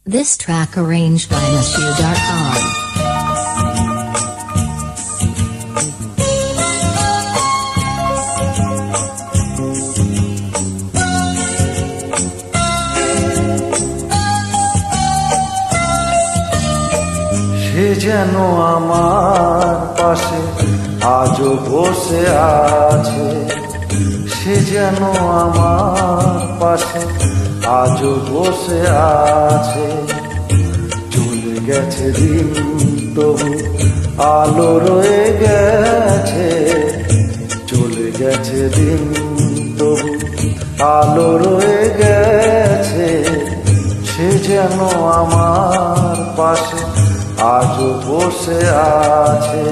This track arranged by Nashu.com. সে যেন আমার পাশে আজও বসে আছে, সে যেন আমার পাশে আজও বসে আছে। চলে গেছে দিন তবু আলো রয়ে গেছে, চলে গেছে দিন তবু আলো রয়ে গেছে। সে যেন আমার পাশে আজও বসে আছে।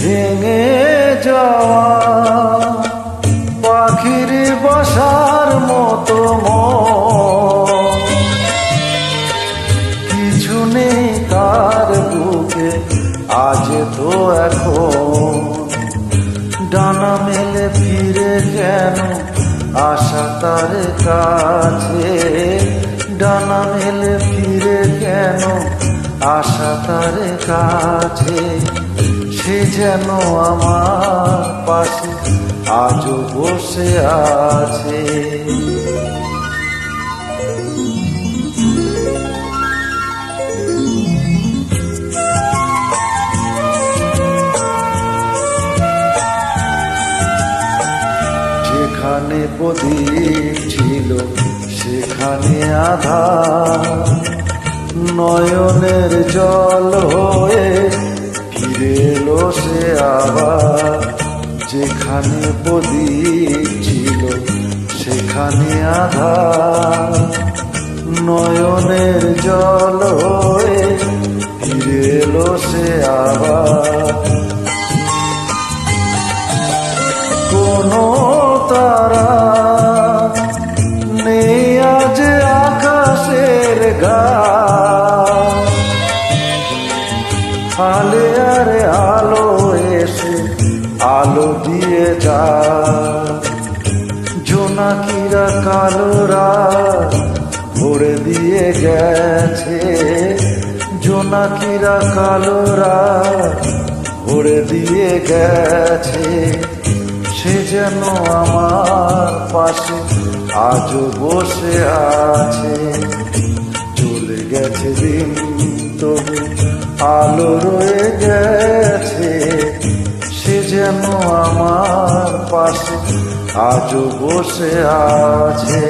ভেঙে যাওয়া পাখির বাসার মতো কিছু নেই তার বুকে আজ তো এখন। ডানা মেলে ফিরে কেন আশা তার কাছে, ডানা মেলে ফিরে কেন আশা তার কাছে। সে যেন আমার পাশে আজও বসে আছে। যেখানে প্রদীপ ছিল সেখানে আধার, নয়নের জল হয়ে ফিরে এলো সে আবার। যেখানে প্রদীপ ছিল সেখানে আধার, নয়নের জল হয়ে ফিরে এলো সে আবার। কোনো তারা নেই আজ আকাশের গায়ে, আলে আরে আলো এসে আলো দিয়ে যায়। জোনাকিরা কালো রাত ভরে দিয়ে গেছে, জোনাকিরা কালো রাত ভরে দিয়ে গেছে। সে যেন আমার পাশে আজও বসে আছে। চলে গেছে দিন তবু আলো রয়ে গেছে, সে যেন আমার পাশে আজও বসে আছে।